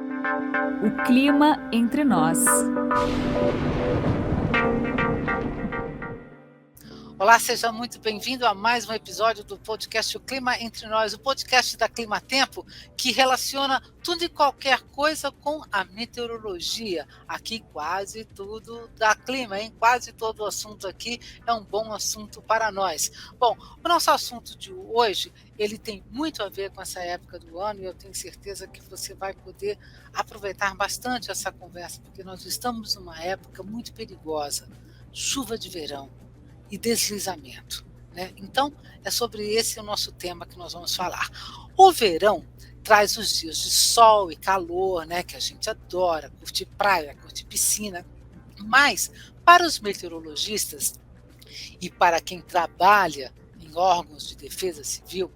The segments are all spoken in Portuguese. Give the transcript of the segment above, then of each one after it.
O clima entre nós. Olá, seja muito bem-vindo a mais um episódio do podcast O Clima Entre Nós, o podcast da Climatempo, que relaciona tudo e qualquer coisa com a meteorologia. Aqui quase tudo dá clima, hein? Quase todo assunto aqui é um bom assunto para nós. Bom, o nosso assunto de hoje, ele tem muito a ver com essa época do ano e eu tenho certeza que você vai poder aproveitar bastante essa conversa, porque nós estamos numa época muito perigosa, chuva de verão e deslizamento, né? Então, é sobre esse o nosso tema que nós vamos falar. O verão traz os dias de sol e calor, né, que a gente adora, curtir praia, curtir piscina, mas para os meteorologistas e para quem trabalha em órgãos de defesa civil,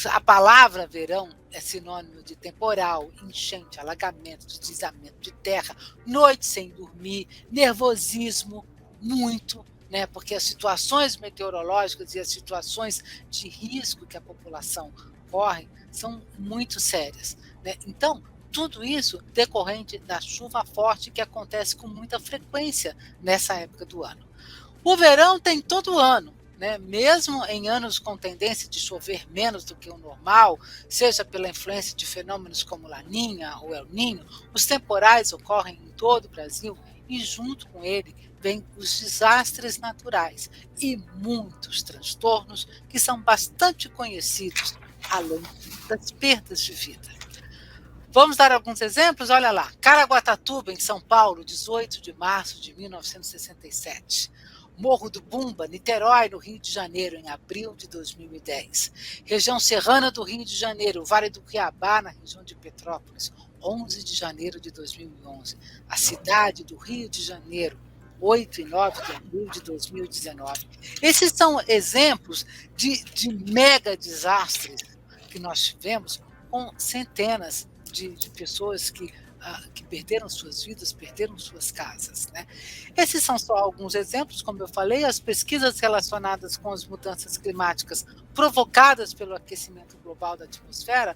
a palavra verão é sinônimo de temporal, enchente, alagamento, deslizamento de terra, noite sem dormir, nervosismo, muito, né? Porque as situações meteorológicas e as situações de risco que a população corre são muito sérias, né? Então, tudo isso decorrente da chuva forte que acontece com muita frequência nessa época do ano. O verão tem todo ano, né? Mesmo em anos com tendência de chover menos do que o normal, seja pela influência de fenômenos como Laninha ou El Niño, os temporais ocorrem em todo o Brasil e junto com ele vêm os desastres naturais e muitos transtornos que são bastante conhecidos, além das perdas de vida. Vamos dar alguns exemplos? Olha lá, Caraguatatuba, em São Paulo, 18 de março de 1967. Morro do Bumba, Niterói, no Rio de Janeiro, em abril de 2010. Região serrana do Rio de Janeiro, Vale do Cuiabá, na região de Petrópolis, 11 de janeiro de 2011. A cidade do Rio de Janeiro, 8 e 9 de abril de 2019. Esses são exemplos de mega desastres que nós tivemos com centenas de pessoas que perderam suas vidas, perderam suas casas, né? Esses são só alguns exemplos, como eu falei, as pesquisas relacionadas com as mudanças climáticas provocadas pelo aquecimento global da atmosfera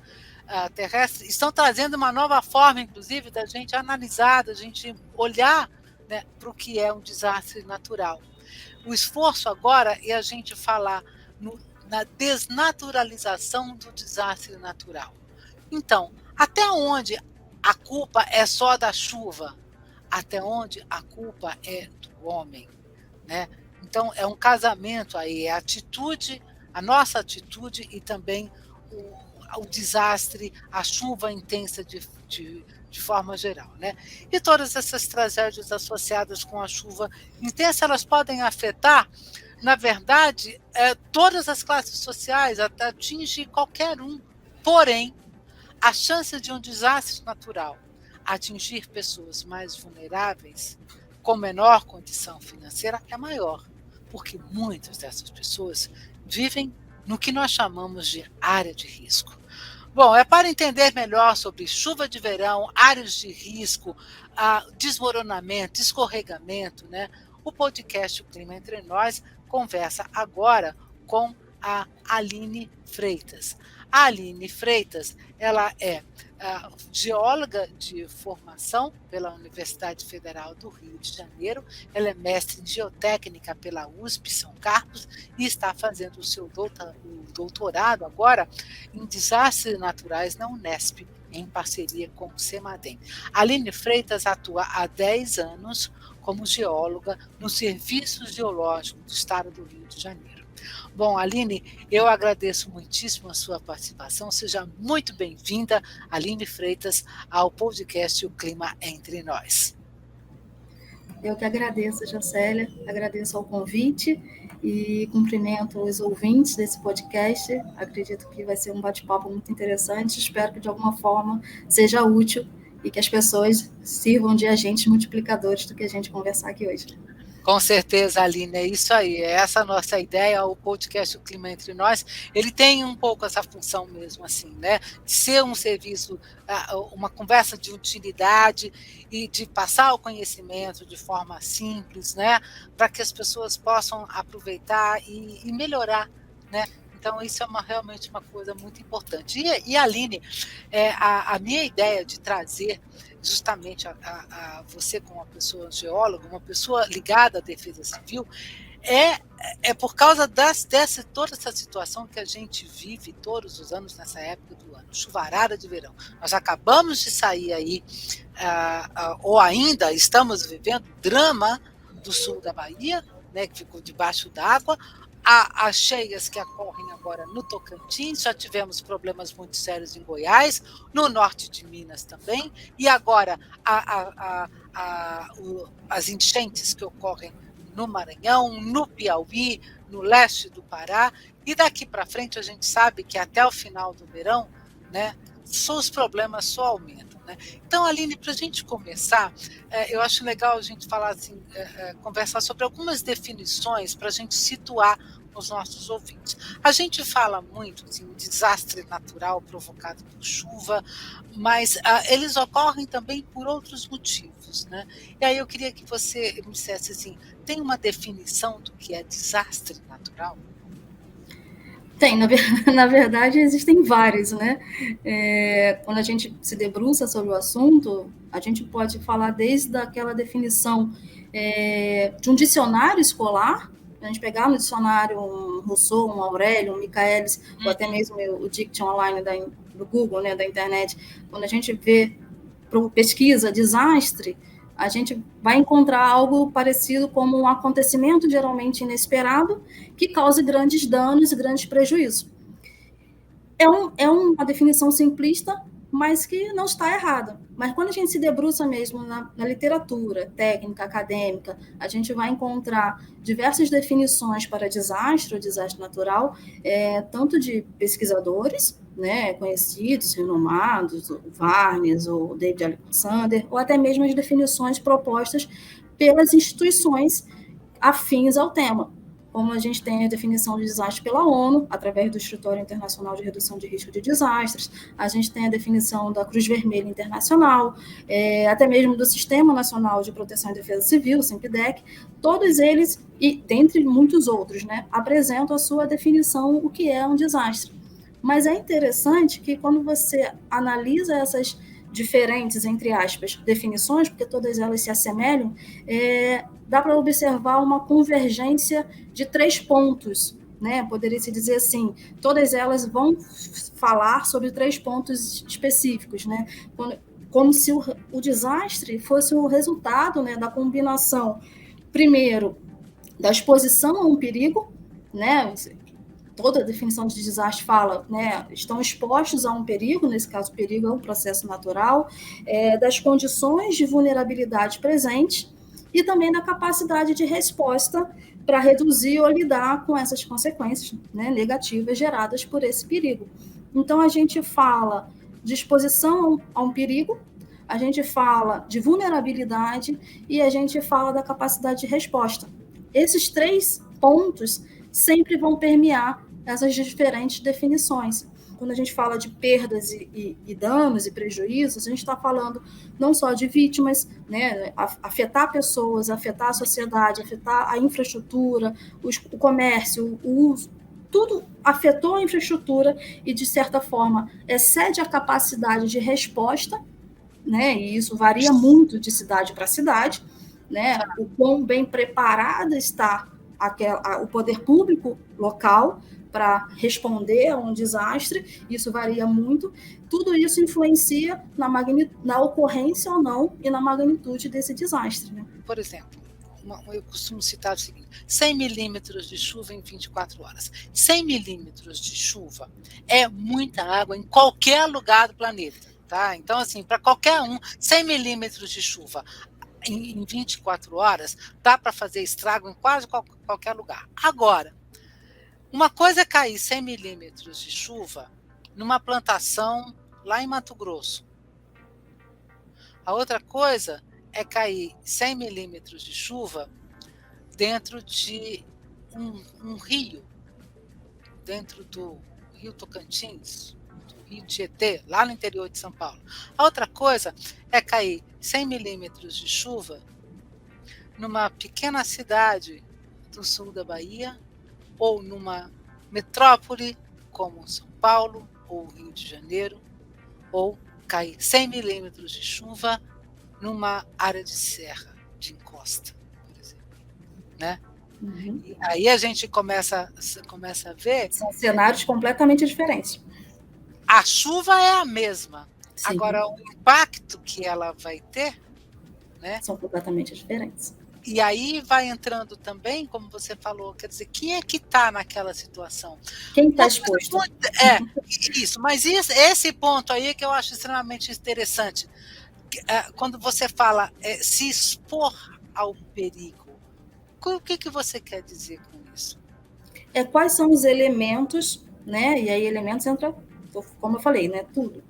terrestre estão trazendo uma nova forma, inclusive, da gente analisar, da gente olhar, né, para o que é um desastre natural. O esforço agora é a gente falar na desnaturalização do desastre natural. Então, até onde a culpa é só da chuva? Até onde a culpa é do homem, né? Então, é um casamento aí, é a atitude, a nossa atitude e também o desastre, a chuva intensa de forma geral, né? E todas essas tragédias associadas com a chuva intensa, elas podem afetar, na verdade, todas as classes sociais, até atingir qualquer um. Porém, a chance de um desastre natural atingir pessoas mais vulneráveis, com menor condição financeira, é maior, porque muitas dessas pessoas vivem no que nós chamamos de área de risco. Bom, é para entender melhor sobre chuva de verão, áreas de risco, desmoronamento, escorregamento, né? O podcast O Clima Entre Nós conversa agora com a Aline Freitas. A Aline Freitas, ela é geóloga de formação pela Universidade Federal do Rio de Janeiro, ela é mestre em geotécnica pela USP São Carlos e está fazendo o seu doutorado agora em desastres naturais na Unesp, em parceria com o CEMADEM. Aline Freitas atua há 10 anos como geóloga no Serviço Geológico do Estado do Rio de Janeiro. Bom, Aline, eu agradeço muitíssimo a sua participação. Seja muito bem-vinda, Aline Freitas, ao podcast O Clima Entre Nós. Eu que agradeço, Jocélia, agradeço ao convite e cumprimento os ouvintes desse podcast. Acredito que vai ser um bate-papo muito interessante. Espero que, de alguma forma, seja útil e que as pessoas sirvam de agentes multiplicadores do que a gente conversar aqui hoje. Com certeza, Aline, é isso aí, é essa a nossa ideia, o podcast O Clima Entre Nós, ele tem um pouco essa função mesmo, assim, né, de ser um serviço, uma conversa de utilidade e de passar o conhecimento de forma simples, né, para que as pessoas possam aproveitar e melhorar, né, Então, isso é realmente uma coisa muito importante. E Aline, a minha ideia de trazer justamente a você como uma pessoa geóloga, uma pessoa ligada à defesa civil, é por causa toda essa situação que a gente vive todos os anos nessa época do ano, chuvarada de verão. Nós acabamos de sair aí, ou ainda estamos vivendo drama do sul da Bahia, né, que ficou debaixo d'água, as cheias que ocorrem agora no Tocantins, já tivemos problemas muito sérios em Goiás, no norte de Minas também, e agora as enchentes que ocorrem no Maranhão, no Piauí, no leste do Pará, e daqui para frente a gente sabe que até o final do verão, né, os problemas só aumentam. Né? Então, Aline, para a gente começar, eu acho legal a gente falar assim, conversar sobre algumas definições para a gente situar os nossos ouvintes. A gente fala muito assim, desastre natural provocado por chuva, mas eles ocorrem também por outros motivos. Né? E aí eu queria que você me dissesse assim, tem uma definição do que é desastre natural? Tem, na verdade existem vários, né? Quando a gente se debruça sobre o assunto, a gente pode falar desde aquela definição de um dicionário escolar, a gente pegar no dicionário um Rousseau, um Aurélio, um Michaelis, ou até mesmo o Diction Online do Google, né, da internet, quando a gente vê pesquisa desastre, a gente vai encontrar algo parecido como um acontecimento geralmente inesperado que cause grandes danos e grandes prejuízos. É uma definição simplista, mas que não está errada. Mas quando a gente se debruça mesmo na literatura técnica, acadêmica, a gente vai encontrar diversas definições para desastre ou desastre natural, tanto de pesquisadores, né, conhecidos, renomados, o Varnes, o David Alexander, ou até mesmo as definições propostas pelas instituições afins ao tema. Como a gente tem a definição de desastre pela ONU, através do Escritório Internacional de Redução de Risco de Desastres, a gente tem a definição da Cruz Vermelha Internacional, até mesmo do Sistema Nacional de Proteção e Defesa Civil, o SINPDEC, todos eles, e dentre muitos outros, né, apresentam a sua definição, o que é um desastre. Mas é interessante que quando você analisa essas diferentes, entre aspas, definições, porque todas elas se assemelham, dá para observar uma convergência de 3 pontos, né? Poderia-se dizer assim, todas elas vão falar sobre 3 pontos específicos, né? Como se o desastre fosse o resultado, né, da combinação, primeiro, da exposição a um perigo, né? Toda a definição de desastre fala, né, estão expostos a um perigo, nesse caso o perigo é um processo natural, das condições de vulnerabilidade presentes e também da capacidade de resposta para reduzir ou lidar com essas consequências, né, negativas geradas por esse perigo. Então, a gente fala de exposição a um perigo, a gente fala de vulnerabilidade e a gente fala da capacidade de resposta. Esses 3 pontos sempre vão permear essas diferentes definições. Quando a gente fala de perdas e danos e prejuízos, a gente está falando não só de vítimas, né, afetar pessoas, afetar a sociedade, afetar a infraestrutura, o comércio, o uso, tudo afetou a infraestrutura e, de certa forma, excede a capacidade de resposta, né, e isso varia muito de cidade para cidade, né, o quão bem preparada está o poder público local para responder a um desastre, isso varia muito. Tudo isso influencia na ocorrência ou não e na magnitude desse desastre. Né? Por exemplo, eu costumo citar o seguinte, 100 milímetros de chuva em 24 horas. 100 milímetros de chuva é muita água em qualquer lugar do planeta. Tá? Então, assim, para qualquer 100 milímetros de chuva em 24 horas, dá para fazer estrago em quase qualquer lugar. Agora, uma coisa é cair 100 milímetros de chuva numa plantação lá em Mato Grosso. A outra coisa é cair 100 milímetros de chuva dentro de um rio, dentro do Rio Tocantins, do Rio Tietê, lá no interior de São Paulo. A outra coisa é cair 100 milímetros de chuva numa pequena cidade do sul da Bahia, ou numa metrópole, como São Paulo ou Rio de Janeiro, ou cair 100 milímetros de chuva numa área de serra, de encosta, por exemplo, né? Uhum. E aí a gente começa a ver... São cenários completamente diferentes. A chuva é a mesma. Sim. Agora, o impacto que ela vai ter, né? São completamente diferentes. E aí vai entrando também, como você falou, quer dizer, quem é que está naquela situação? Quem está exposto? Isso, mas esse ponto aí que eu acho extremamente interessante. Quando você fala se expor ao perigo, o que você quer dizer com isso? Quais são os elementos, né? E aí elementos entra, como eu falei, né? Tudo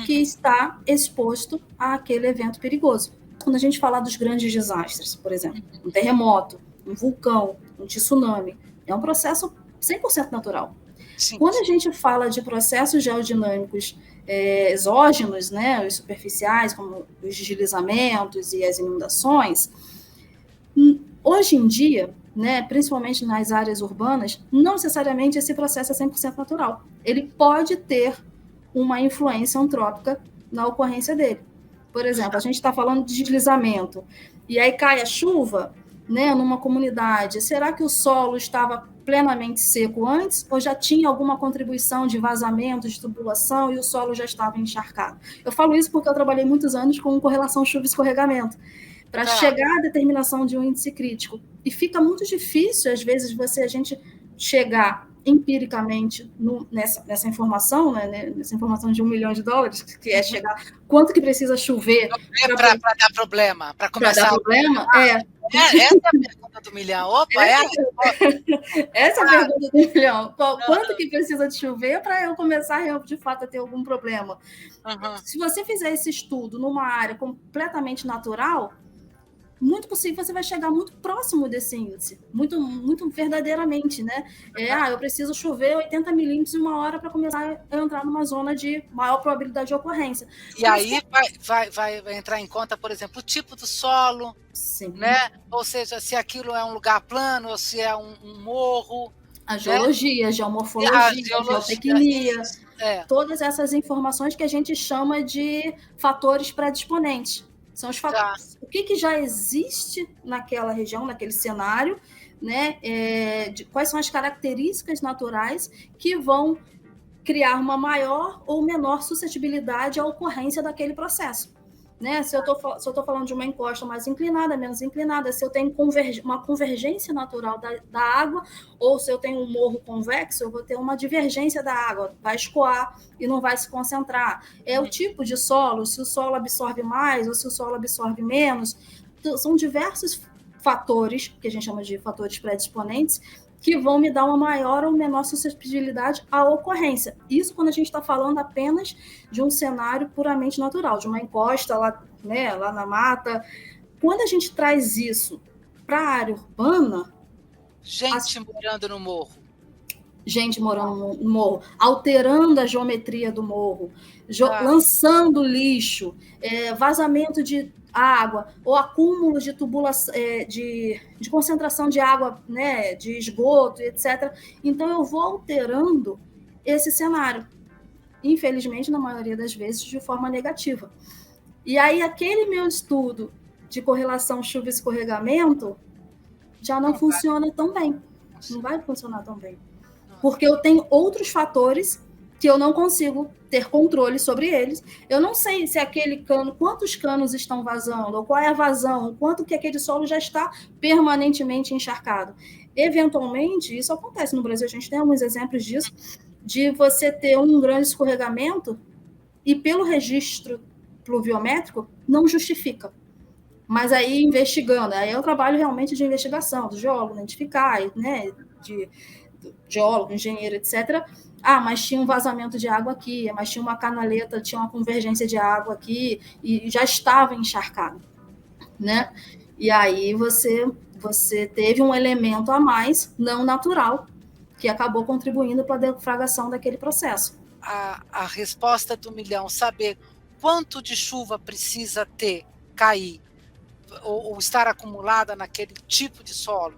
que está exposto àquele evento perigoso. Quando a gente fala dos grandes desastres, por exemplo, um terremoto, um vulcão, um tsunami, é um processo 100% natural. Sim. Quando a gente fala de processos geodinâmicos exógenos, né, os superficiais, como os deslizamentos e as inundações, hoje em dia, né, principalmente nas áreas urbanas, não necessariamente esse processo é 100% natural. Ele pode ter uma influência antrópica na ocorrência dele. Por exemplo, a gente está falando de deslizamento, e aí cai a chuva, né, numa comunidade. Será que o solo estava plenamente seco antes, ou já tinha alguma contribuição de vazamento, de tubulação, e o solo já estava encharcado? Eu falo isso porque eu trabalhei muitos anos com correlação chuva-escorregamento, para chegar à determinação de um índice crítico. E fica muito difícil, às vezes, a gente chegar empiricamente nessa informação, né, nessa informação de $1 milhão, que é chegar quanto que precisa chover para dar problema, para começar. Para dar problema, essa é a pergunta do milhão. Opa, essa é a pergunta do milhão. Quanto que precisa de chover para eu começar, de fato, a ter algum problema? Se você fizer esse estudo numa área completamente natural, muito possível você vai chegar muito próximo desse índice, muito, muito verdadeiramente, né? Eu preciso chover 80 milímetros em uma hora para começar a entrar numa zona de maior probabilidade de ocorrência. E aí vai entrar em conta, por exemplo, o tipo do solo, sim, né? Ou seja, se aquilo é um lugar plano ou se é um morro. A geologia, né? A geomorfologia, a geotecnia, todas essas informações que a gente chama de fatores predisponentes. São os fatores. O que já existe naquela região, naquele cenário, né? Quais são as características naturais que vão criar uma maior ou menor suscetibilidade à ocorrência daquele processo. Né? Se eu estou falando de uma encosta mais inclinada, menos inclinada, se eu tenho uma convergência natural da água, ou se eu tenho um morro convexo, eu vou ter uma divergência da água, vai escoar e não vai se concentrar. É o tipo de solo, se o solo absorve mais ou se o solo absorve menos. São diversos fatores, que a gente chama de fatores predisponentes, que vão me dar uma maior ou menor suscetibilidade à ocorrência. Isso quando a gente está falando apenas de um cenário puramente natural, de uma encosta lá, né, lá na mata. Quando a gente traz isso para a área urbana... Gente morando no morro. Gente morando no morro, alterando a geometria do morro, lançando lixo, vazamento de água, ou acúmulo de tubulação, de concentração de água, né, de esgoto, etc. Então, eu vou alterando esse cenário, infelizmente, na maioria das vezes, de forma negativa. E aí, aquele meu estudo de correlação chuva-escorregamento já não funciona tão bem. Não vai funcionar tão bem. Porque eu tenho outros fatores que eu não consigo ter controle sobre eles. Eu não sei se aquele cano, quantos canos estão vazando, ou qual é a vazão, quanto que aquele solo já está permanentemente encharcado. Eventualmente, isso acontece no Brasil, a gente tem alguns exemplos disso, de você ter um grande escorregamento e pelo registro pluviométrico não justifica. Mas aí, investigando, aí é o trabalho realmente de investigação, do geólogo, identificar, né, de geólogo, engenheiro, etc., mas tinha um vazamento de água aqui, mas tinha uma canaleta, tinha uma convergência de água aqui, e já estava encharcado, né? E aí você teve um elemento a mais, não natural, que acabou contribuindo para a defragação daquele processo. A resposta do milhão, saber quanto de chuva precisa cair, ou estar acumulada naquele tipo de solo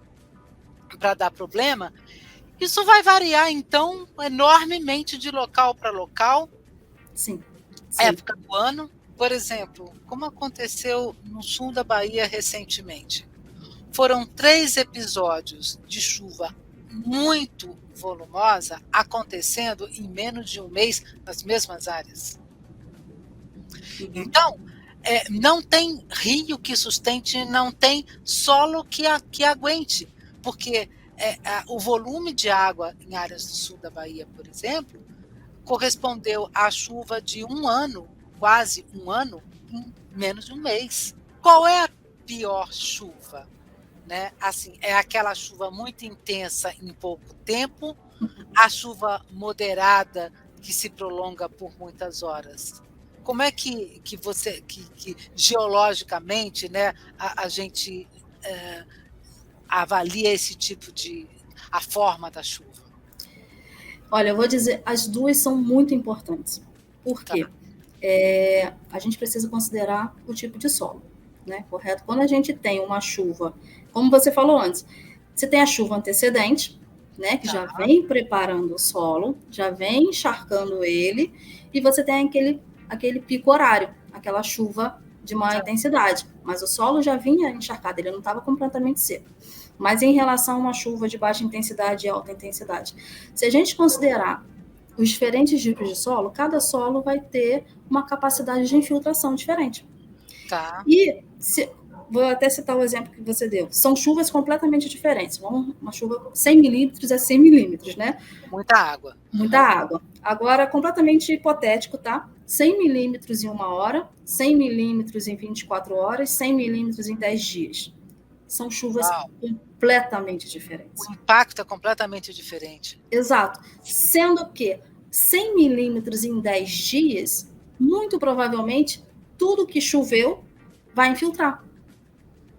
para dar problema, Isso vai variar, então, enormemente de local para local, Sim, sim. época do ano. Por exemplo, como aconteceu no sul da Bahia recentemente. Foram 3 episódios de chuva muito volumosa acontecendo em menos de um mês nas mesmas áreas. Então, não tem rio que sustente, não tem solo que aguente, porque o volume de água em áreas do sul da Bahia, por exemplo, correspondeu à chuva de um ano, quase um ano, em menos de um mês. Qual é a pior chuva? Né? Assim, é aquela chuva muito intensa em pouco tempo, a chuva moderada que se prolonga por muitas horas. Como é que você, que geologicamente, né, a gente avalia esse tipo a forma da chuva? Olha, eu vou dizer, as duas são muito importantes. Por quê? Tá. A gente precisa considerar o tipo de solo, né? Correto? Quando a gente tem uma chuva, como você falou antes, você tem a chuva antecedente, né? Que já vem preparando o solo, já vem encharcando ele, e você tem aquele pico horário, aquela chuva de maior intensidade. Mas o solo já vinha encharcado, ele não estava completamente seco. Mas em relação a uma chuva de baixa intensidade e alta intensidade, se a gente considerar os diferentes tipos de solo, cada solo vai ter uma capacidade de infiltração diferente. Tá. E vou até citar o exemplo que você deu. São chuvas completamente diferentes. Uma chuva 100 milímetros é 100 milímetros, né? Muita água. Muita água. Agora, completamente hipotético, tá? 100 milímetros em 1 hora, 100 milímetros em 24 horas, 100 milímetros em 10 dias. São chuvas completamente diferentes. O impacto é completamente diferente. Exato. Sendo que 100 milímetros em 10 dias, muito provavelmente, tudo que choveu vai infiltrar.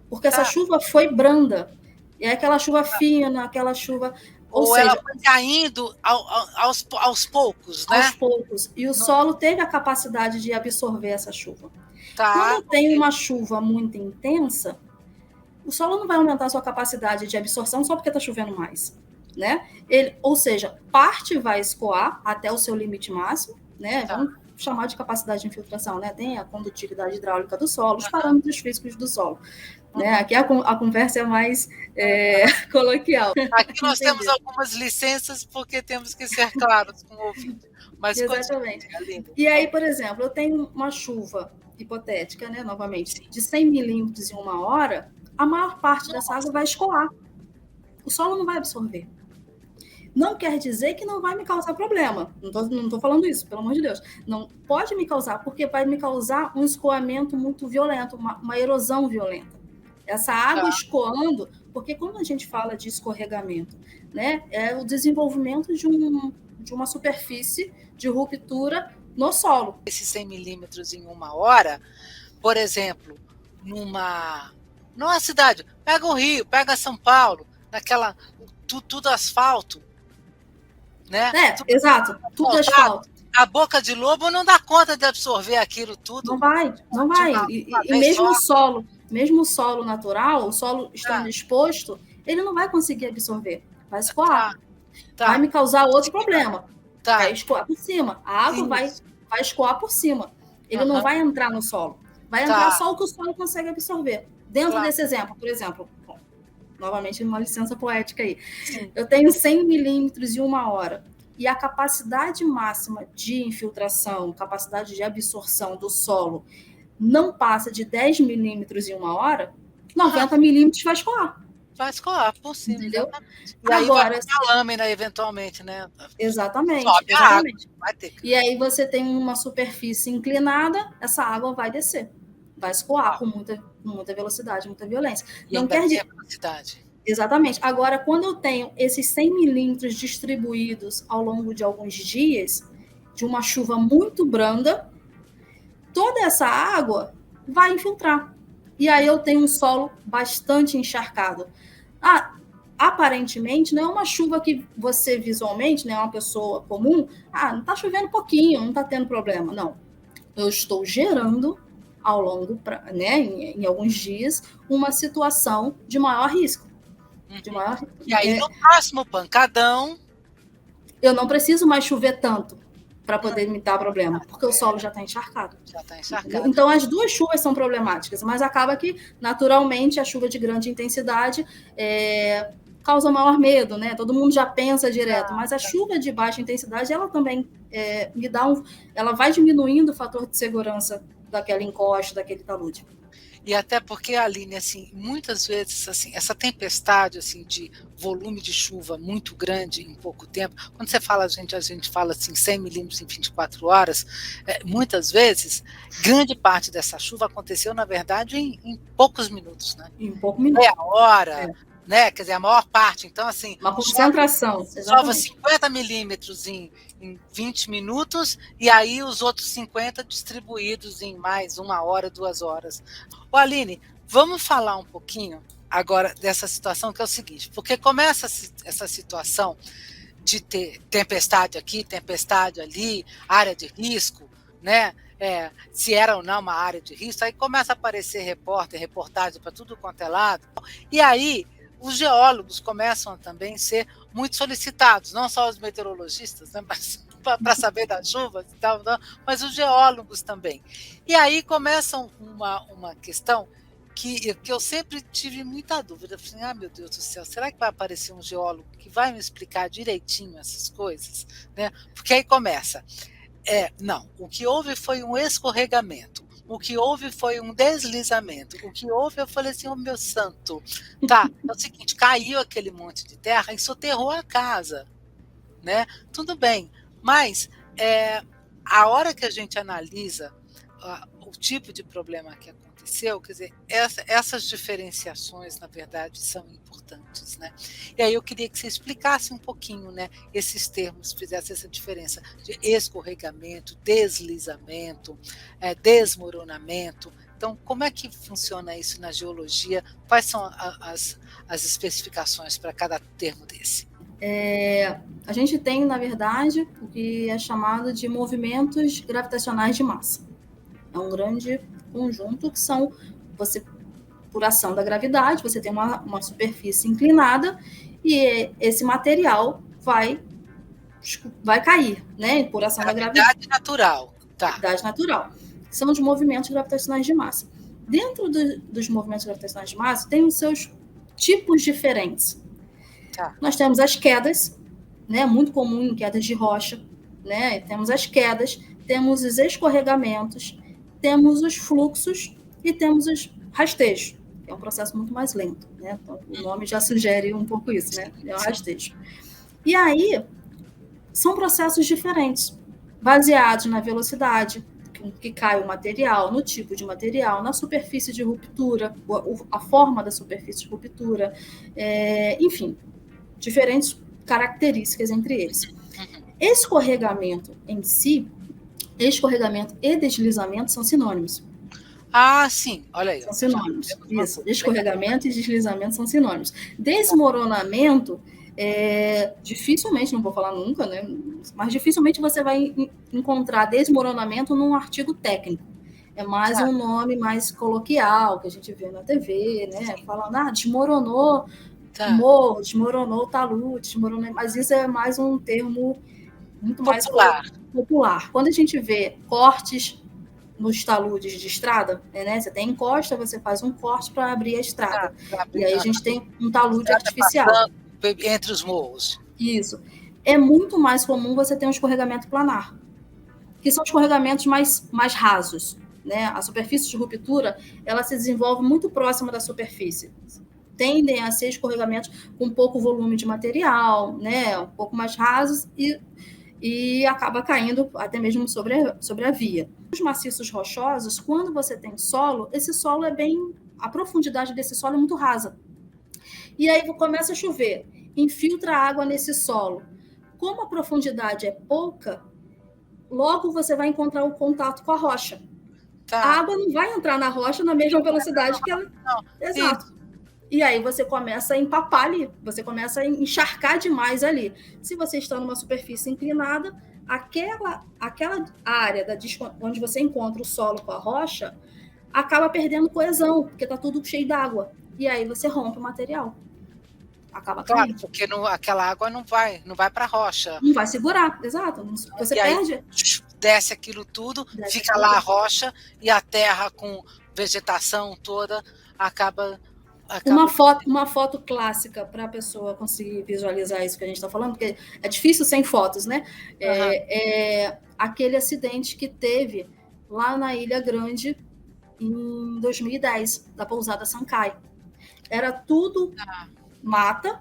Porque essa chuva foi branda. É aquela chuva fina, aquela chuva... Ou seja, ela foi caindo aos poucos, né? Aos poucos. E o solo teve a capacidade de absorver essa chuva. Tá. Quando tem uma chuva muito intensa, o solo não vai aumentar a sua capacidade de absorção só porque está chovendo mais, né? Ou seja, parte vai escoar até o seu limite máximo, né? Tá. Vamos chamar de capacidade de infiltração, né? Tem a condutividade hidráulica do solo, os parâmetros físicos do solo. Né? Aqui a conversa é mais coloquial. Aqui nós temos algumas licenças porque temos que ser claros com o ouvinte. Mas exatamente. E aí, por exemplo, eu tenho uma chuva hipotética, né, novamente, de 100 milímetros em 1 hora, a maior parte dessa água vai escoar. O solo não vai absorver. Não quer dizer que não vai me causar problema. Não estou falando isso, pelo amor de Deus. Não pode me causar, porque vai me causar um escoamento muito violento, uma erosão violenta. Essa água escoando, porque quando a gente fala de escorregamento, né, é o desenvolvimento de uma superfície de ruptura no solo. Esses 100 milímetros em 1 hora, por exemplo, numa cidade, pega o Rio, pega São Paulo, naquela tudo asfalto, né? Exato, tudo asfalto. A boca de lobo não dá conta de absorver aquilo tudo. Não vai. E mesmo o solo natural, o solo estando exposto, ele não vai conseguir absorver, vai escoar. Vai me causar outro problema. Vai escoar por cima. A água vai escoar por cima. Ele não vai entrar no solo. Vai entrar só o que o solo consegue absorver. Dentro desse exemplo, por exemplo, novamente uma licença poética aí. Sim. Eu tenho 100 milímetros em 1 hora. E a capacidade máxima de infiltração, capacidade de absorção do solo não passa de 10 milímetros em 1 hora, 90 milímetros vai escoar. Vai escoar por cima. Entendeu? E aí agora, vai a lâmina, eventualmente, né? Exatamente. Sobe a água, vai ter. E aí você tem uma superfície inclinada, essa água vai descer. Vai escoar com muita velocidade, muita violência. E não quer dizer velocidade. Exatamente. Agora, quando eu tenho esses 100 milímetros distribuídos ao longo de alguns dias, de uma chuva muito branda, toda essa água vai infiltrar. E aí eu tenho um solo bastante encharcado. Aparentemente, não é uma chuva que você visualmente, né, uma pessoa comum, não está chovendo pouquinho, não está tendo problema. Não. Eu estou gerando, ao longo, né, em alguns dias, uma situação de maior risco. de maior... E aí, no próximo pancadão... Eu não preciso mais chover tanto para poder me dar problema, porque o solo já está encharcado. Já está encharcado. Então, as duas chuvas são problemáticas, mas acaba que, naturalmente, a chuva de grande intensidade causa maior medo, né? Todo mundo já pensa direto, mas a chuva de baixa intensidade, ela também ela vai diminuindo o fator de segurança daquela encosta, daquele talude. E até porque, Aline, assim, muitas vezes assim, essa tempestade assim, de volume de chuva muito grande em pouco tempo, quando você fala, a gente fala assim, 100 milímetros em 24 horas, muitas vezes, grande parte dessa chuva aconteceu, na verdade, em poucos minutos. Né? Em pouco minuto. Meia hora, né? Quer dizer, a maior parte. Então, assim... Uma concentração. Chove 50 milímetros em 20 minutos e aí os outros 50 distribuídos em mais 1 hora, 2 horas. Ô, Aline, vamos falar um pouquinho agora dessa situação, que é o seguinte, porque começa essa situação de ter tempestade aqui, tempestade ali, área de risco, né? Se era ou não uma área de risco, aí começa a aparecer reportagem para tudo quanto é lado, e aí os geólogos começam a também ser muito solicitados, não só os meteorologistas, né, para saber das chuvas e tal, mas os geólogos também. E aí começa uma questão que eu sempre tive muita dúvida. Falei, meu Deus do céu, será que vai aparecer um geólogo que vai me explicar direitinho essas coisas? Né? Porque aí começa. Não, o que houve foi um escorregamento. O que houve foi um deslizamento. O que houve, eu falei assim, meu santo, tá, é o seguinte, caiu aquele monte de terra e soterrou a casa, né? Tudo bem, mas a hora que a gente analisa o tipo de problema que aconteceu, quer dizer, essas diferenciações, na verdade, são importantes, né? E aí eu queria que você explicasse um pouquinho, né, esses termos, fizesse essa diferença de escorregamento, deslizamento, desmoronamento. Então, como é que funciona isso na geologia? Quais são as especificações para cada termo desse? A gente tem, na verdade, o que é chamado de movimentos gravitacionais de massa. É um grande conjunto que são, por ação da gravidade, você tem uma superfície inclinada e esse material vai cair, né? Por ação da gravidade natural. Tá. Gravidade natural. São os movimentos gravitacionais de massa. Dentro dos movimentos gravitacionais de massa, tem os seus tipos diferentes. Tá. Nós temos as quedas, né? Muito comum em quedas de rocha, né? Temos as quedas, temos os escorregamentos, temos os fluxos e temos os rastejos, que é um processo muito mais lento, né? Então, o nome já sugere um pouco isso, né? É o rastejo. E aí, são processos diferentes, baseados na velocidade que cai o material, no tipo de material, na superfície de ruptura, a forma da superfície de ruptura, enfim, diferentes características entre eles. Escorregamento em si, escorregamento e deslizamento são sinônimos. Ah, sim, olha aí. São sinônimos. Isso, escorregamento e deslizamento são sinônimos. Desmoronamento, dificilmente, não vou falar nunca, né? Mas dificilmente você vai encontrar desmoronamento num artigo técnico. É mais um nome mais coloquial, que a gente vê na TV, né? Falando, desmoronou morro, desmoronou talude, desmoronou... Mas isso é mais um termo muito mais popular. Quando a gente vê cortes nos taludes de estrada, né? Você tem encosta, você faz um corte para abrir a estrada. E aí a gente tem um talude artificial. Entre os morros. Isso. É muito mais comum você ter um escorregamento planar, que são escorregamentos mais rasos, né? A superfície de ruptura, ela se desenvolve muito próxima da superfície. Tendem a ser escorregamentos com pouco volume de material, né? Um pouco mais rasos e acaba caindo até mesmo sobre a via. Os maciços rochosos, quando você tem solo, esse solo a profundidade desse solo é muito rasa. E aí começa a chover, infiltra água nesse solo. Como a profundidade é pouca, logo você vai encontrar o contato com a rocha. Tá. A água não vai entrar na rocha na mesma velocidade que ela... Não. Exato. Sim. E aí você começa a empapar ali, você começa a encharcar demais ali. Se você está numa superfície inclinada, aquela área onde você encontra o solo com a rocha acaba perdendo coesão, porque está tudo cheio d'água. E aí você rompe o material. acaba Claro, caindo. porque aquela água não vai para a rocha. Não vai segurar, exato. Você E aí, perde. desce aquilo tudo, fica lá a rocha e a terra com vegetação toda acaba. Uma foto clássica para a pessoa conseguir visualizar isso que a gente está falando, porque é difícil sem fotos, né? É aquele acidente que teve lá na Ilha Grande em 2010, da pousada Sankay. Era tudo mata,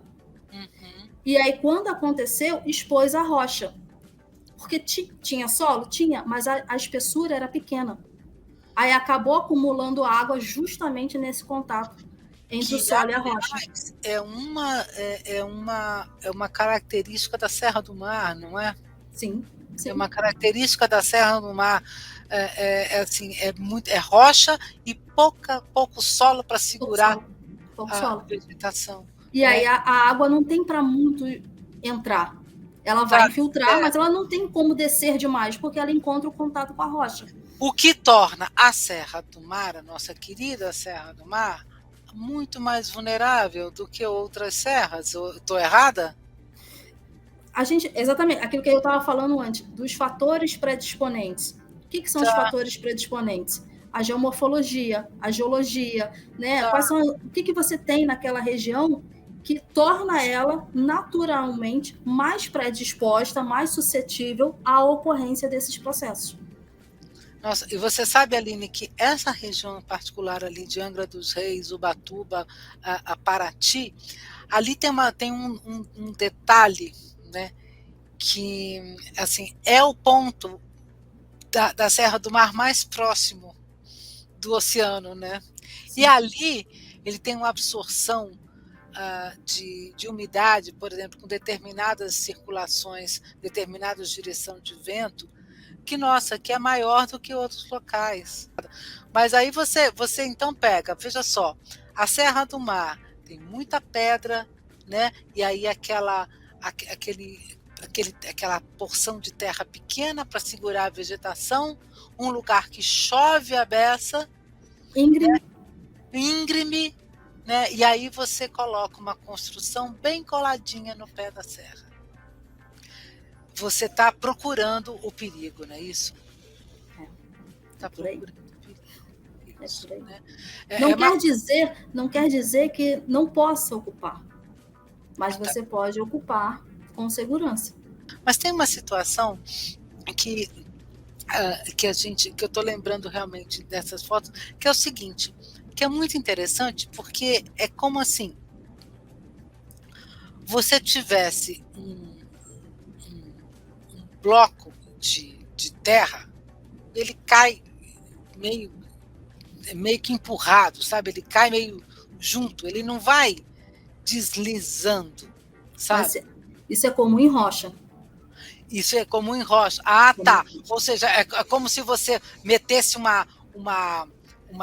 e aí quando aconteceu, expôs a rocha. Porque tinha solo? Tinha, mas a espessura era pequena. Aí acabou acumulando água justamente nesse contato entre o solo e a rocha. É uma característica da Serra do Mar, não é? Sim. É uma característica da Serra do Mar. É rocha e pouco solo para segurar pouco a solo. vegetação. E aí a água não tem para muito entrar. Ela vai infiltrar, mas ela não tem como descer demais, porque ela encontra o contato com a rocha. O que torna a Serra do Mar, a nossa querida Serra do Mar, muito mais vulnerável do que outras serras. Estou errada? Exatamente, aquilo que eu estava falando antes, dos fatores predisponentes. O que são os fatores predisponentes? A geomorfologia, a geologia, né? O que você tem naquela região que torna ela naturalmente mais predisposta, mais suscetível à ocorrência desses processos. Nossa, e você sabe, Aline, que essa região particular ali de Angra dos Reis, Ubatuba, a Paraty, ali tem um detalhe, né, que assim, é o ponto da Serra do Mar mais próximo do oceano, né? Sim. E ali ele tem uma absorção de umidade, por exemplo, com determinadas circulações, determinadas direção de vento, que é maior do que outros locais. Mas aí você então pega, veja só, a Serra do Mar tem muita pedra, né? E aí aquela porção de terra pequena para segurar a vegetação, um lugar que chove a beça, íngreme, né? E aí você coloca uma construção bem coladinha no pé da serra. Você está procurando o perigo, não é isso? Está procurando o perigo. Isso, né? Não quer dizer que não possa ocupar, mas você pode ocupar com segurança. Mas tem uma situação que eu estou lembrando realmente dessas fotos, que é o seguinte, que é muito interessante, porque é como assim, você tivesse um bloco de terra, ele cai meio que empurrado, sabe? Ele cai meio junto, ele não vai deslizando, sabe? Isso é comum em rocha. Isso é comum em rocha. Ah, tá. Ou seja, é como se você metesse uma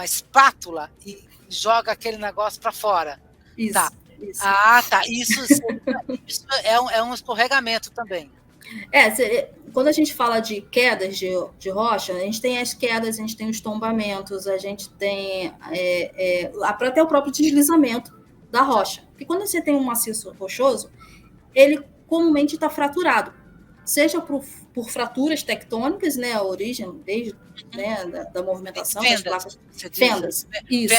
espátula e joga aquele negócio para fora. Isso. Tá. Isso. Ah, tá. Isso é um escorregamento também. Quando a gente fala de quedas de rocha, a gente tem as quedas, a gente tem os tombamentos, a gente tem até o próprio deslizamento da rocha. Porque quando você tem um maciço rochoso, ele comumente está fraturado, seja por fraturas tectônicas, né, a origem desde da movimentação das placas. Fendas. Isso.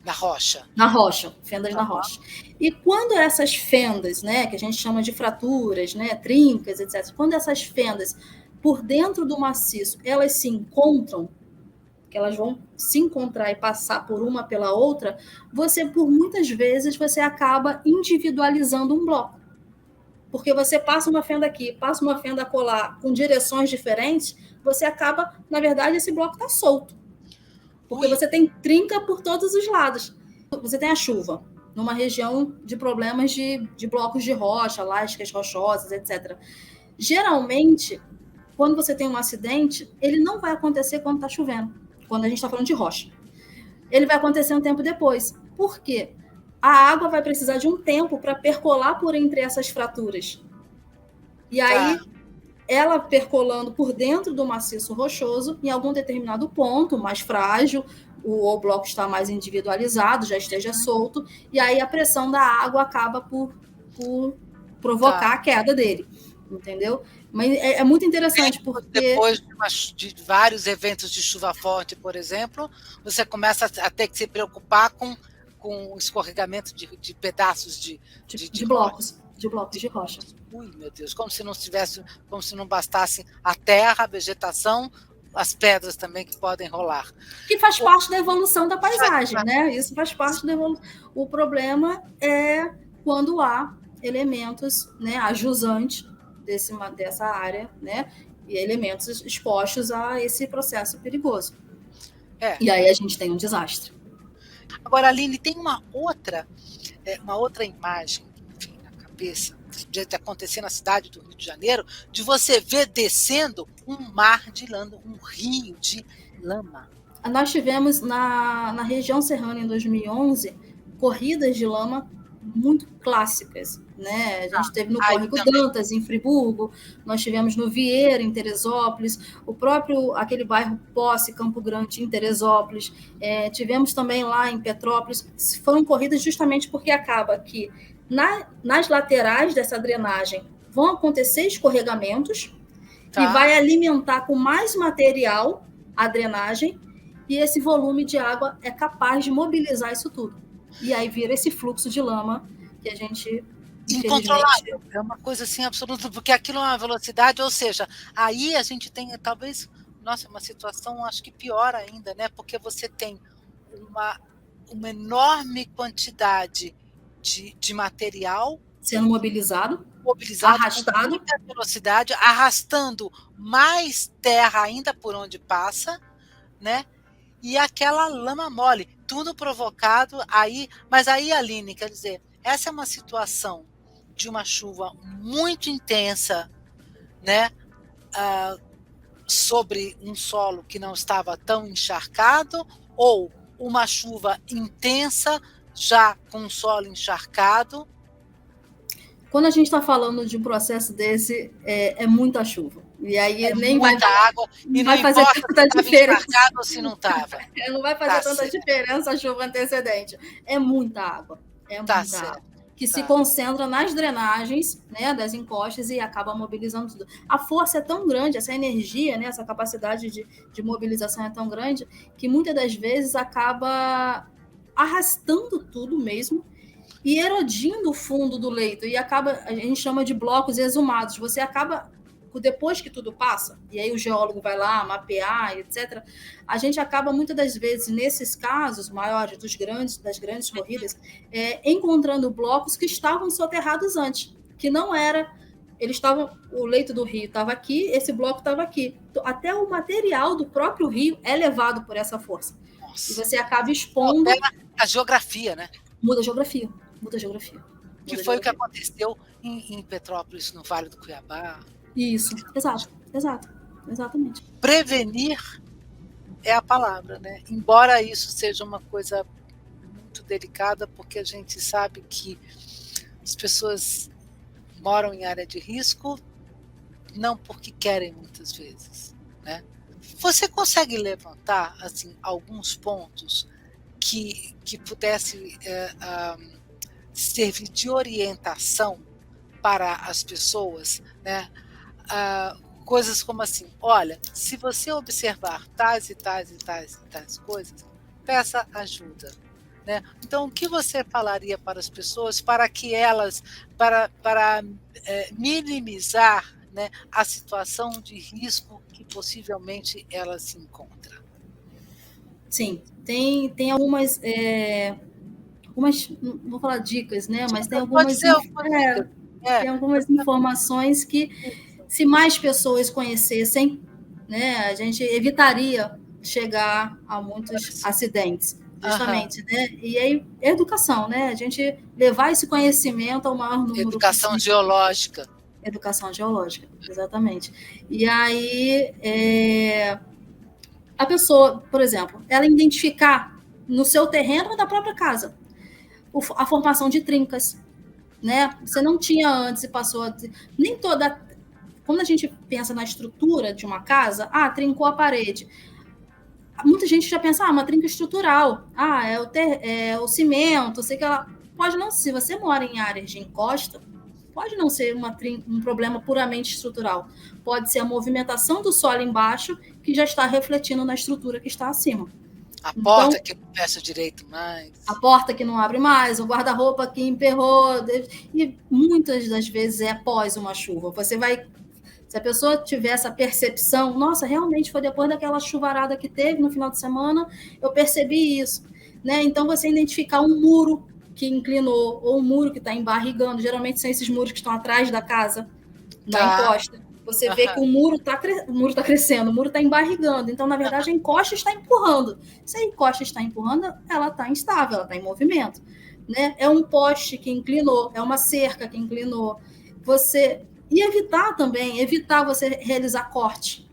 Na rocha. Na rocha, fendas na rocha. E quando essas fendas, né, que a gente chama de fraturas, né, trincas, etc., quando essas fendas, por dentro do maciço, elas se encontram, que elas vão se encontrar e passar por uma pela outra, por muitas vezes, você acaba individualizando um bloco. Porque você passa uma fenda aqui, passa uma fenda acolá, com direções diferentes, você acaba, na verdade, esse bloco está solto. Porque você tem trinca por todos os lados. Você tem a chuva, numa região de problemas de blocos de rocha, lascas rochosas, etc. Geralmente, quando você tem um acidente, ele não vai acontecer quando está chovendo, quando a gente está falando de rocha. Ele vai acontecer um tempo depois. Por quê? A água vai precisar de um tempo para percolar por entre essas fraturas. E aí, ela percolando por dentro do maciço rochoso, em algum determinado ponto, mais frágil, o bloco está mais individualizado, já esteja solto, e aí a pressão da água acaba por provocar a queda dele, entendeu? Mas é muito interessante, porque... Depois de vários eventos de chuva forte, por exemplo, você começa a ter que se preocupar com o escorregamento de pedaços de blocos de rocha. Ui, meu Deus, como se não bastasse a terra, a vegetação, as pedras também que podem rolar. Que faz parte da evolução da paisagem, né? Isso faz parte da evolução. O problema é quando há elementos, né, ajusantes dessa área, né? E elementos expostos a esse processo perigoso. E aí a gente tem um desastre. Agora, Aline, tem uma outra imagem, enfim, na cabeça, de acontecer na cidade do Rio de Janeiro, de você ver descendo um mar de lama, um rio de lama. Nós tivemos na região serrana, em 2011, corridas de lama muito clássicas, né? A gente teve no Córrego Dantas, em Friburgo, nós tivemos no Vieira, em Teresópolis, aquele bairro Posse, Campo Grande, em Teresópolis, tivemos também lá em Petrópolis. Foram corridas justamente porque acaba que nas laterais dessa drenagem vão acontecer escorregamentos e vai alimentar com mais material a drenagem, e esse volume de água é capaz de mobilizar isso tudo. E aí vira esse fluxo de lama que a gente... Incontrolável. É uma coisa assim absoluta, porque aquilo é uma velocidade, ou seja, aí a gente tem talvez, uma situação acho que pior ainda, né? Porque você tem uma enorme quantidade de material sendo mobilizado, arrastado com muita velocidade, arrastando mais terra ainda por onde passa, né? E aquela lama mole, tudo provocado aí. Mas aí, Aline, quer dizer, essa é uma situação de uma chuva muito intensa, né? Sobre um solo que não estava tão encharcado, ou uma chuva intensa já com o solo encharcado? Quando a gente está falando de um processo desse, é muita chuva. E aí nem muita água, e não vai fazer tanta diferença ou se não estava. Não vai fazer tanta diferença a chuva antecedente. É muita água. Água que se concentra nas drenagens, né, das encostas, e acaba mobilizando tudo. A força é tão grande, essa energia, né, essa capacidade de mobilização é tão grande, que muitas das vezes acaba arrastando tudo mesmo e erodindo o fundo do leito, e a gente chama de blocos exumados. Você acaba, depois que tudo passa, e aí o geólogo vai lá mapear, etc., a gente acaba muitas das vezes, nesses casos maiores das grandes corridas, encontrando blocos que estavam soterrados antes, que não era... o leito do rio estava aqui, esse bloco estava aqui. Até o material do próprio rio é levado por essa força. Nossa. E você acaba expondo... A geografia, né? Muda a geografia. Que foi o que aconteceu em Petrópolis, no Vale do Cuiabá. Isso, exatamente. Prevenir é a palavra, né? Embora isso seja uma coisa muito delicada, porque a gente sabe que as pessoas moram em área de risco, não porque querem muitas vezes, né? Você consegue levantar assim alguns pontos que pudesse servir de orientação para as pessoas, né? Coisas como assim, olha, se você observar tais e tais coisas, peça ajuda, né? Então, o que você falaria para as pessoas para que elas, para minimizar, né, a situação de risco que possivelmente ela se encontra? Sim, tem algumas, não vou falar dicas, né? Mas tem algumas, tem algumas informações que, se mais pessoas conhecessem, né, a gente evitaria chegar a muitos acidentes, justamente, né? E aí, educação, né? A gente levar esse conhecimento ao maior número Educação possível. geológica. Educação geológica, exatamente. E aí, a pessoa, por exemplo, ela identificar no seu terreno ou da própria casa a formação de trincas, né? Você não tinha antes e passou a... Nem toda... Quando a gente pensa na estrutura de uma casa, trincou a parede. muita gente já pensa, uma trinca estrutural, é o cimento, sei que ela pode não, se você mora em áreas de encosta, pode não ser um problema puramente estrutural, pode ser a movimentação do solo embaixo que já está refletindo na estrutura que está acima. A porta que não fecha direito mais. A porta que não abre mais, o guarda-roupa que emperrou, e muitas das vezes é após uma chuva. Se a pessoa tiver essa percepção, nossa, realmente foi depois daquela chuvarada que teve no final de semana, eu percebi isso, né? Então, você identificar um muro que inclinou, ou um muro que está embarrigando, geralmente são esses muros que estão atrás da casa, na encosta. Você vê que o muro está crescendo, o muro está embarrigando. Então, na verdade, a encosta está empurrando. Se a encosta está empurrando, ela está instável, ela está em movimento, né? É um poste que inclinou, é uma cerca que inclinou. E evitar você realizar corte,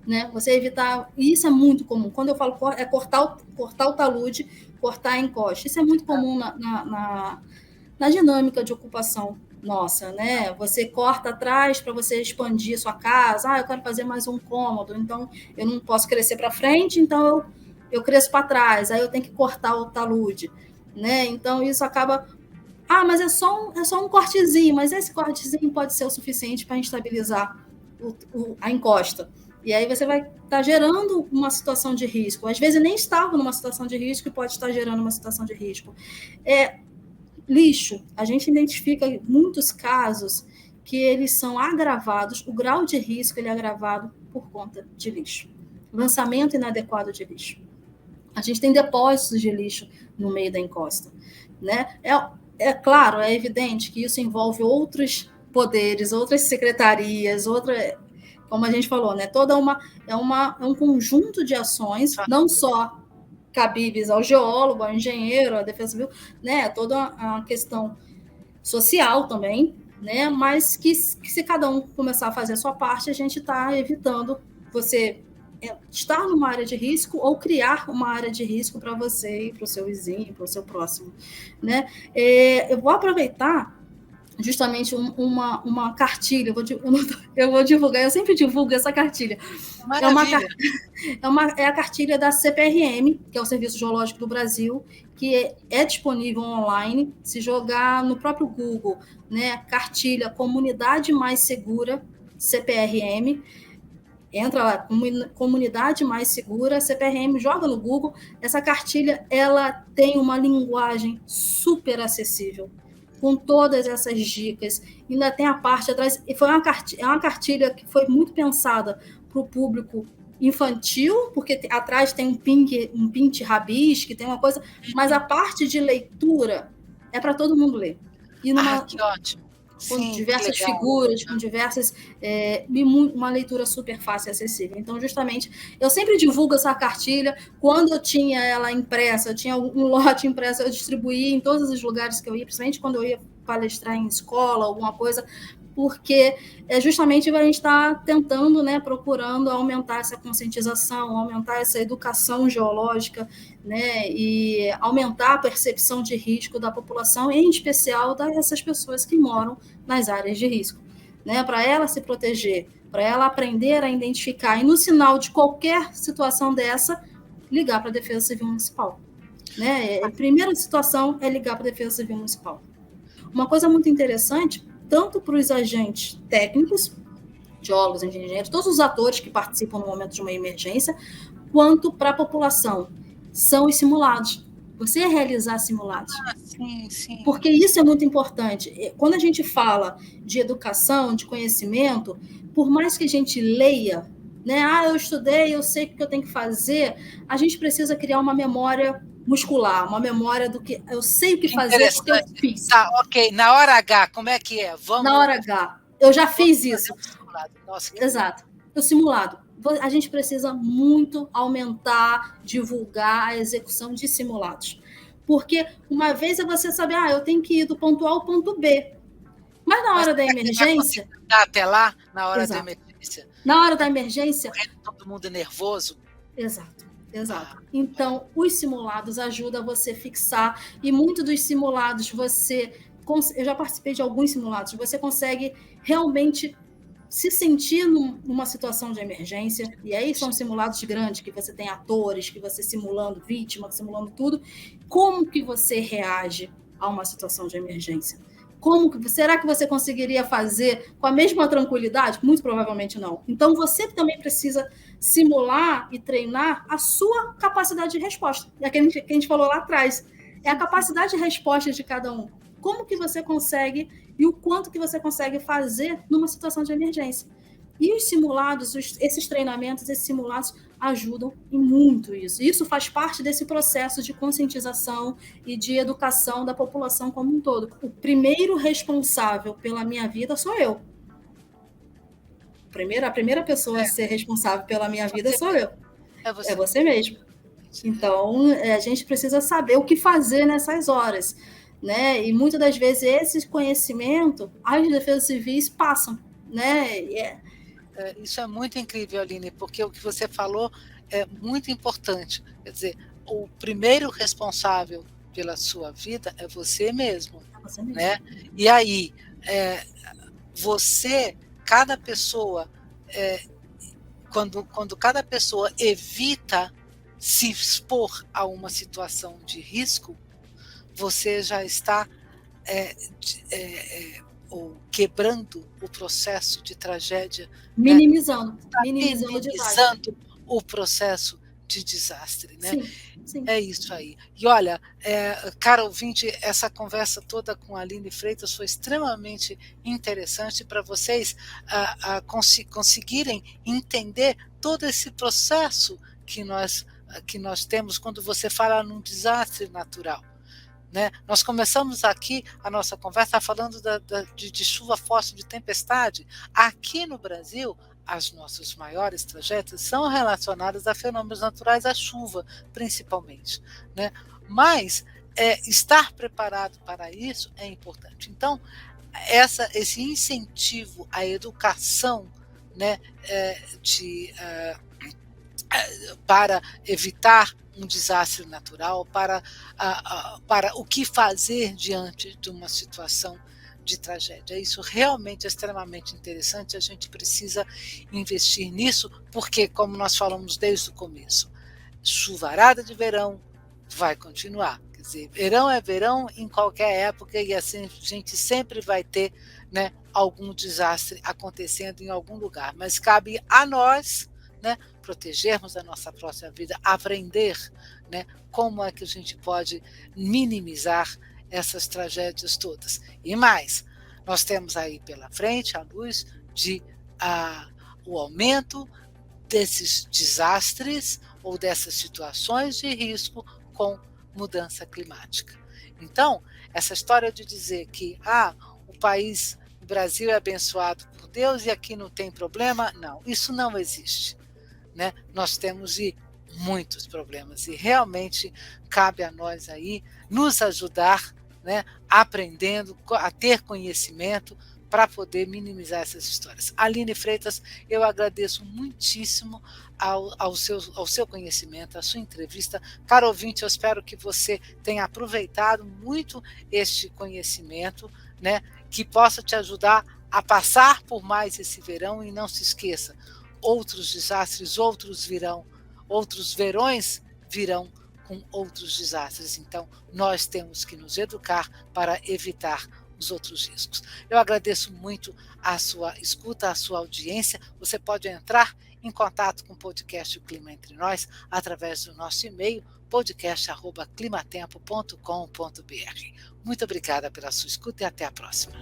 né? Você evitar, e isso é muito comum. Quando eu falo é cortar o talude, cortar a encosta. Isso é muito comum na dinâmica de ocupação nossa, né? Você corta atrás para você expandir sua casa. Eu quero fazer mais um cômodo, então eu não posso crescer para frente, então eu cresço para trás. Aí eu tenho que cortar o talude, né? Então isso acaba mas é só um cortezinho, mas esse cortezinho pode ser o suficiente para instabilizar a encosta. E aí você vai estar gerando uma situação de risco. Às vezes nem estava numa situação de risco e pode estar gerando uma situação de risco. Lixo, a gente identifica muitos casos que eles são agravados, o grau de risco ele é agravado por conta de lixo. Lançamento inadequado de lixo. A gente tem depósitos de lixo no meio da encosta, né? É claro, é evidente que isso envolve outros poderes, outras secretarias, como a gente falou, né? É um conjunto de ações, não só cabíveis ao geólogo, ao engenheiro, à defesa civil, né? Toda uma questão social também, né? Mas que se cada um começar a fazer a sua parte, a gente está evitando você estar numa área de risco ou criar uma área de risco para você e para o seu vizinho, para o seu próximo, né? Eu vou aproveitar justamente uma cartilha, eu vou divulgar, eu sempre divulgo essa cartilha. É a cartilha da CPRM, que é o Serviço Geológico do Brasil, que é disponível online. Se jogar no próprio Google, né, cartilha Comunidade Mais Segura, CPRM, entra lá, Comunidade Mais Segura, CPRM, joga no Google. Essa cartilha ela tem uma linguagem super acessível, com todas essas dicas. Ainda tem a parte atrás, e é uma cartilha que foi muito pensada para o público infantil, porque atrás tem um pinte rabisque, tem uma coisa, mas a parte de leitura é para todo mundo ler. Que ótimo. Com diversas figuras, com diversas... uma leitura super fácil e acessível. Então, justamente, eu sempre divulgo essa cartilha. Quando eu tinha ela impressa, eu tinha um lote impresso, eu distribuía em todos os lugares que eu ia, principalmente quando eu ia palestrar em escola, alguma coisa, porque justamente a gente está tentando, né, procurando aumentar essa conscientização, aumentar essa educação geológica, né, e aumentar a percepção de risco da população, em especial dessas pessoas que moram nas áreas de risco, né, para ela se proteger, para ela aprender a identificar, e no sinal de qualquer situação dessa, ligar para a Defesa Civil Municipal. Né? A primeira situação é ligar para a Defesa Civil Municipal. Uma coisa muito interessante, tanto para os agentes técnicos, geólogos, engenheiros, todos os atores que participam no momento de uma emergência, quanto para a população, são os simulados. Você realizar simulados. Sim. Porque isso é muito importante. Quando a gente fala de educação, de conhecimento, por mais que a gente leia, né? Eu estudei, eu sei o que eu tenho que fazer, a gente precisa criar uma memória muscular, uma memória do que eu sei o que fazer porque eu fiz. Tá, ok. Na hora H, como é que é? Na hora H. Eu já fiz isso. Nossa, exato. O simulado. A gente precisa muito aumentar, divulgar a execução de simulados. Porque uma vez é você saber, eu tenho que ir do ponto A ao ponto B. Mas na hora da emergência... Até lá, na hora da emergência. Na hora da emergência... Todo mundo nervoso. Exato. Então, os simulados ajudam você a fixar, e muito dos simulados eu já participei de alguns simulados, você consegue realmente se sentir numa situação de emergência, e aí são simulados grandes, que você tem atores, que você simulando vítima, simulando tudo, como que você reage a uma situação de emergência? Será que você conseguiria fazer com a mesma tranquilidade? Muito provavelmente não. Então, você também precisa simular e treinar a sua capacidade de resposta. É aquilo que a gente falou lá atrás. É a capacidade de resposta de cada um. Como que você consegue e o quanto que você consegue fazer numa situação de emergência. E os simulados, esses treinamentos, esses simulados ajudam em muito isso. Isso faz parte desse processo de conscientização e de educação da população como um todo. O primeiro responsável pela minha vida sou eu. A primeira pessoa a ser responsável pela minha vida sou eu. É você mesmo. Então, a gente precisa saber o que fazer nessas horas. Né? E muitas das vezes esse conhecimento as defesas civis passam, né? Isso é muito incrível, Aline, porque o que você falou é muito importante. Quer dizer, o primeiro responsável pela sua vida é você mesmo. Você mesmo. Né? E aí, cada pessoa, quando cada pessoa evita se expor a uma situação de risco, você já está quebrando o processo de tragédia. Minimizando. Né? Minimizando o processo de desastre. Né? Sim. É isso aí. E olha, cara ouvinte, essa conversa toda com a Aline Freitas foi extremamente interessante para vocês conseguirem entender todo esse processo que nós temos quando você fala num desastre natural. Né? Nós começamos aqui a nossa conversa falando de chuva forte, de tempestade. Aqui no Brasil, as nossas maiores tragédias são relacionadas a fenômenos naturais, a chuva, principalmente. Né? Mas estar preparado para isso é importante. Então, esse incentivo à educação, né, para evitar um desastre natural, para o que fazer diante de uma situação de tragédia. Isso realmente é extremamente interessante, a gente precisa investir nisso, porque, como nós falamos desde o começo, chuvarada de verão vai continuar. Quer dizer, verão é verão em qualquer época e assim a gente sempre vai ter, né, algum desastre acontecendo em algum lugar. Mas cabe a nós, né, protegermos a nossa própria vida, aprender, né, como é que a gente pode minimizar essas tragédias todas. E mais, nós temos aí pela frente a luz de o aumento desses desastres ou dessas situações de risco com mudança climática. Então, essa história de dizer que o Brasil é abençoado por Deus e aqui não tem problema, não, isso não existe. Né? Nós temos muitos problemas e realmente cabe a nós aí nos ajudar, né, aprendendo, a ter conhecimento para poder minimizar essas histórias. Aline Freitas, eu agradeço muitíssimo ao seu conhecimento, a sua entrevista. Caro ouvinte, eu espero que você tenha aproveitado muito este conhecimento, né, que possa te ajudar a passar por mais esse verão e não se esqueça, outros desastres, outros verões virão com outros desastres. Então, nós temos que nos educar para evitar os outros riscos. Eu agradeço muito a sua escuta, a sua audiência. Você pode entrar em contato com o podcast O Clima Entre Nós através do nosso e-mail podcast@climatempo.com.br. Muito obrigada pela sua escuta e até a próxima.